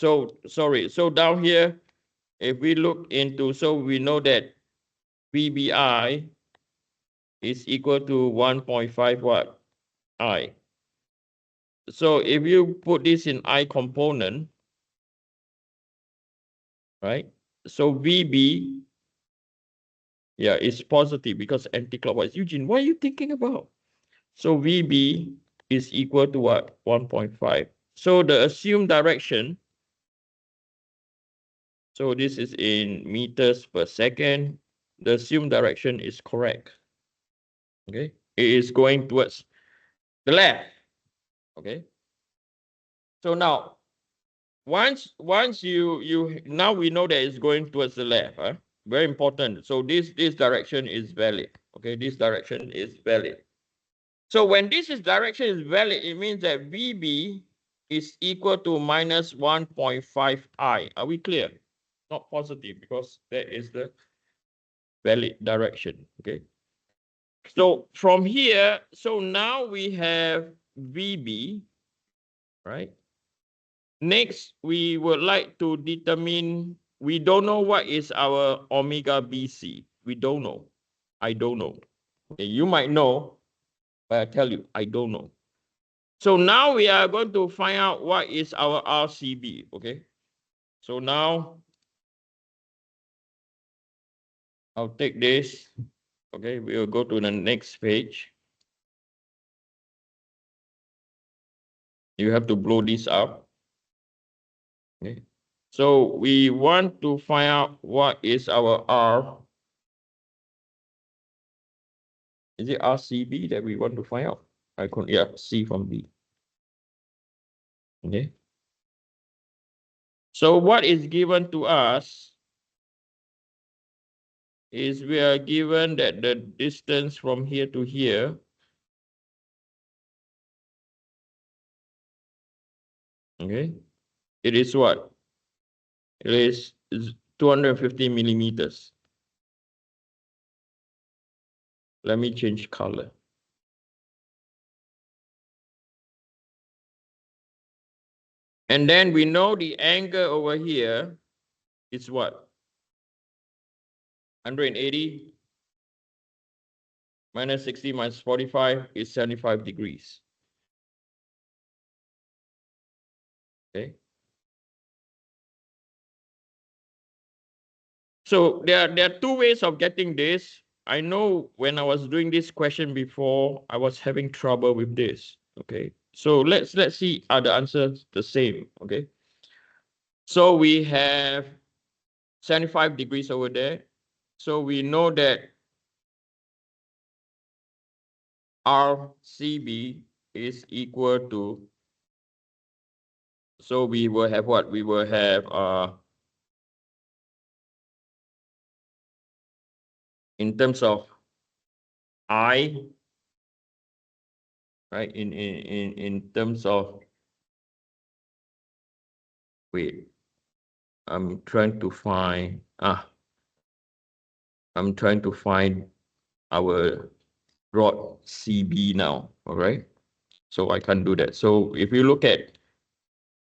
So, sorry. So down here, if we look into, so we know that VBI is equal to 1.5 what? I. So if you put this in I component, right? So VB, yeah, is positive because anti-clockwise. Eugene, what are you thinking about? So VB is equal to what? 1.5. So the assumed direction, so this is in meters per second. The assumed direction is correct. Okay, it is going towards the left. Okay. So now, once you now we know that it's going towards the left. Huh? Very important. So this direction is valid. Okay, this direction is valid. So when this direction is valid, it means that VB is equal to minus 1.5 I. Are we clear? Not positive because that is the valid direction. Okay. So from here, so now we have VB, right? Next, we would like to determine, we don't know what is our omega BC. We don't know. I don't know. Okay, you might know, but I tell you, I don't know. So now we are going to find out what is our RCB, okay? So now I'll take this, okay? We'll go to the next page. You have to blow this up, okay? So we want to find out what is our R. Is it RCB that we want to find out? I could, yeah, C from B. Okay. So what is given to us is we are given that the distance from here to here okay, it is what? It is 250 millimeters. Let me change color. And then we know the angle over here is what? 180 minus 60 minus 45 is 75 degrees. Okay. So there are two ways of getting this. I know when I was doing this question before, I was having trouble with this. Okay. So let's see, are the answers the same? Okay. So we have 75 degrees over there. So we know that RCB is equal to, so we will have what? We will have in terms of I, right? In terms of, wait, I'm trying to find I'm trying to find our rod CB now, all right? So I can't do that. So if you look at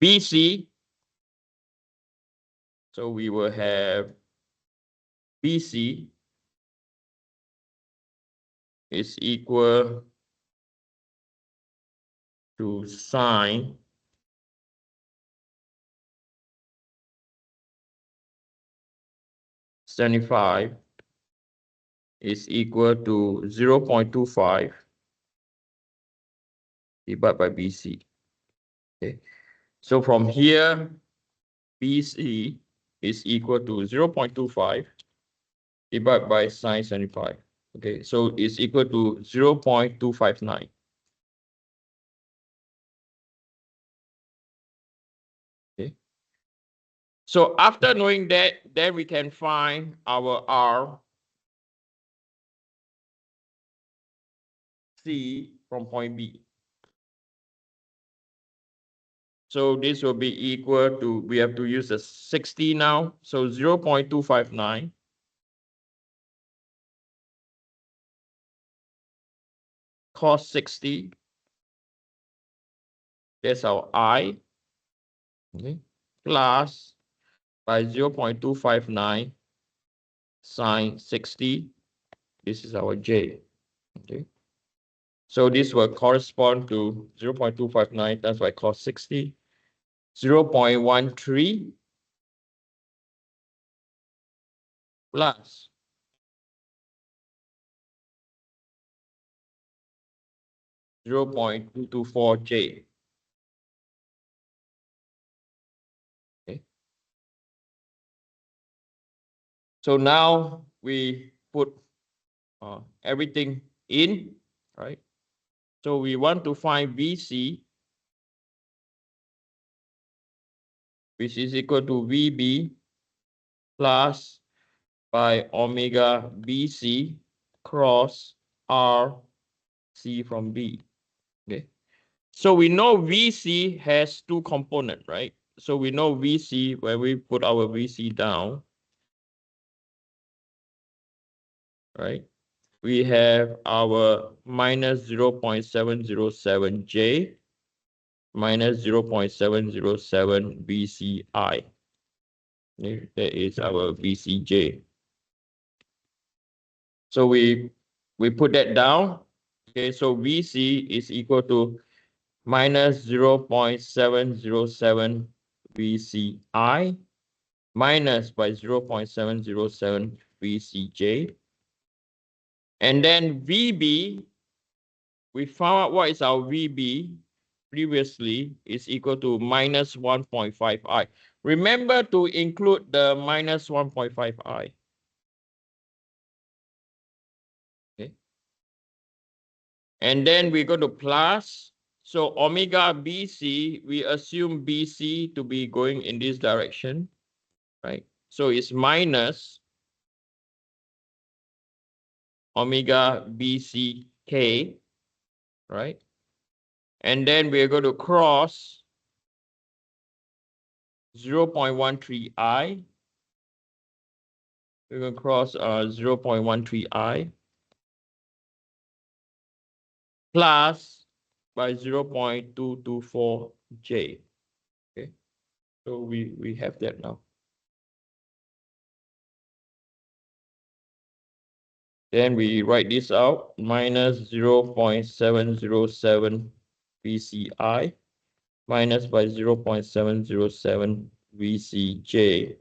BC, so we will have BC is equal to sine (75) is equal to 0.25 divided by BC. Okay. So from here, BC is equal to 0.25 divided by sine 75. Okay, so it's equal to 0.259. Okay. So after knowing that, then we can find our R C from point B. So this will be equal to, we have to use the 60 now. So 0.259 cos 60. That's our I. Okay. plus by 0.259 sine 60. This is our J. Okay. So this will correspond to 0.259 times by cos 60, 0.13 plus 0.224J. Okay. So now we put everything in, right? So we want to find VC, which is equal to VB plus by omega BC cross RC from B. Okay. So we know VC has two components, right? So we know VC, when we put our VC down, right? We have our minus 0.707J minus 0.707 VCI. Okay, that is our VCJ. So we put that down. Okay, so VC is equal to minus 0.707 VCI minus by 0.707 VCJ. And then VB, we found out what is our VB previously is equal to minus 1.5I. Remember to include the minus 1.5I. Okay. And then we go to plus. So omega BC, we assume BC to be going in this direction, right? So it's minus omega BCK, right? And then we're going to cross 0.13I. We're going to cross 0.13I plus by 0.224J. Okay, so we have that now. Then we write this out, minus 0.707 VCI minus by 0.707 VCJ.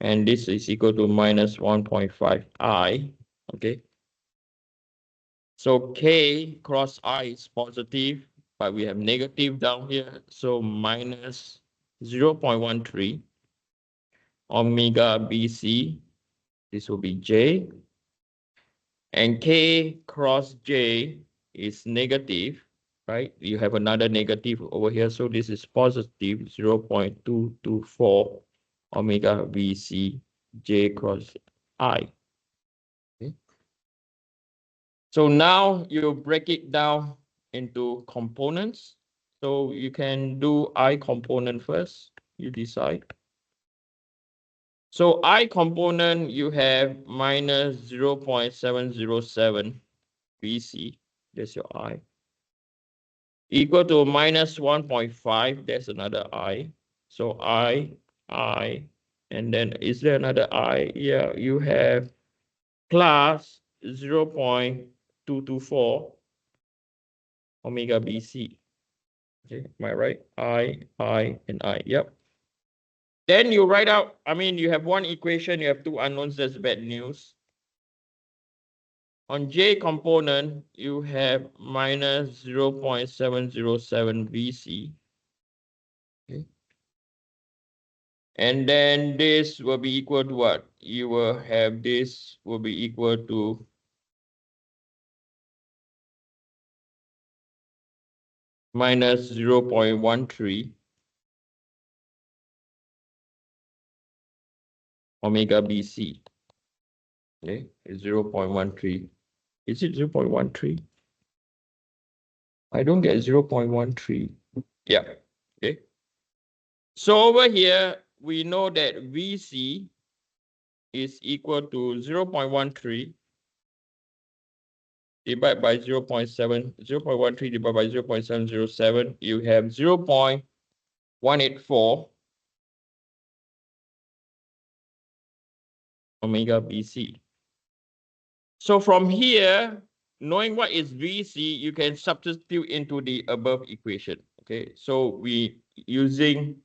And this is equal to minus 1.5I. Okay. So K cross I is positive, but we have negative down here. So minus 0.13 omega BC. This will be J. And K cross J is negative, right? You have another negative over here. So this is positive 0.224 omega VC J cross I. Okay. So now you break it down into components. So you can do I component first, you decide. So I component, you have minus 0.707 VC, that's your I, equal to minus 1.5, that's another I. So I, and then is there another I? Yeah, you have plus 0.224 omega BC. Okay, am I right? I, and I, yep. Then you write out, I mean, you have one equation, you have two unknowns, that's bad news. On J component, you have minus 0.707 VC. Okay. And then this will be equal to what? You will have this will be equal to minus 0.13 omega BC. Okay, it's 0.13. Is it 0.13? I don't get 0.13. Yeah, okay. So over here, we know that VC is equal to 0.13 divided by 0.7, 0.13 divided by 0.707. You have 0.184 omega BC. So from here, knowing what is VC, you can substitute into the above equation. Okay, so we using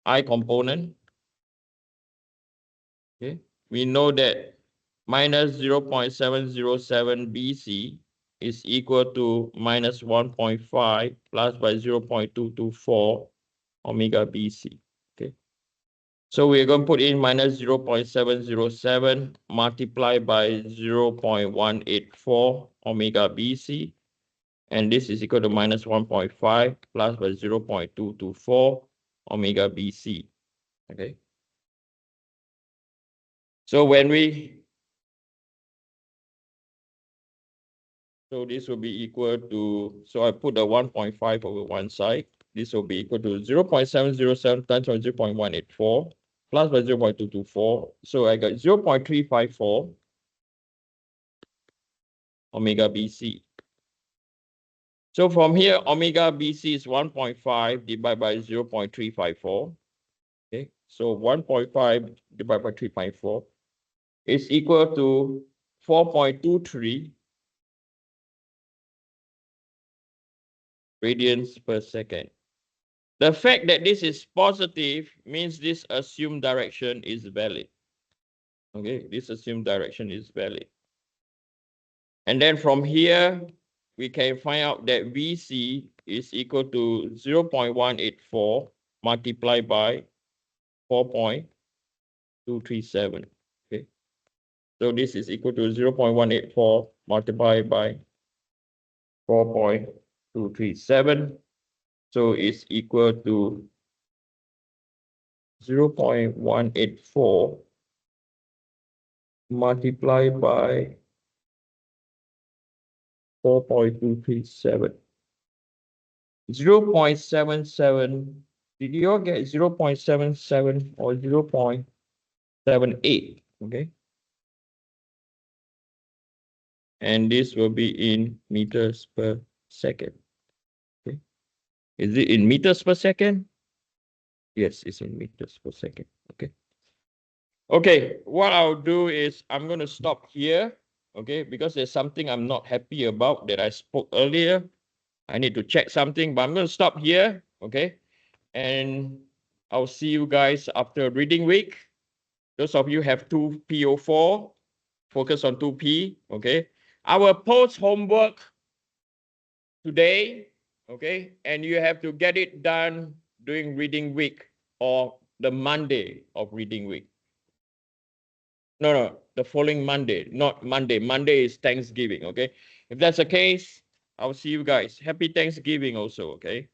I component. Okay, we know that minus 0.707 BC is equal to minus 1.5 plus by 0.224 omega BC. Okay. So we're going to put in minus 0.707 multiplied by 0.184 omega BC. And this is equal to minus 1.5 plus by 0.224 omega BC. Okay. So when so this will be equal to, so I put the 1.5 over one side. This will be equal to 0.707 times by 0.184 plus by 0.224. So I got 0.354 omega BC. So from here, omega BC is 1.5 divided by 0.354. Okay, so 1.5 divided by 3.4 is equal to 4.23 radians per second. The fact that this is positive means this assumed direction is valid. Okay, this assumed direction is valid. And then from here, we can find out that VC is equal to 0.184 multiplied by 4.237. Okay, so this is equal to 0.184 multiplied by 4.237. So it's equal to 0.184 multiplied by 4.237. 0.77. Did you all get 0.77 or 0.78? Okay. And this will be in meters per second. Okay. Is it in meters per second? Yes, it's in meters per second. Okay. Okay, what I'll do is I'm going to stop here. Okay, because there's something I'm not happy about that I spoke earlier. I need to check something, but I'm going to stop here. Okay. And I'll see you guys after reading week. Those of you have 2 P04, focus on 2P. Okay. I will post homework today. Okay. And you have to get it done during reading week or the Monday of reading week. No, the following Monday, not Monday. Monday is Thanksgiving. Okay. If that's the case, I'll see you guys. Happy Thanksgiving also. Okay.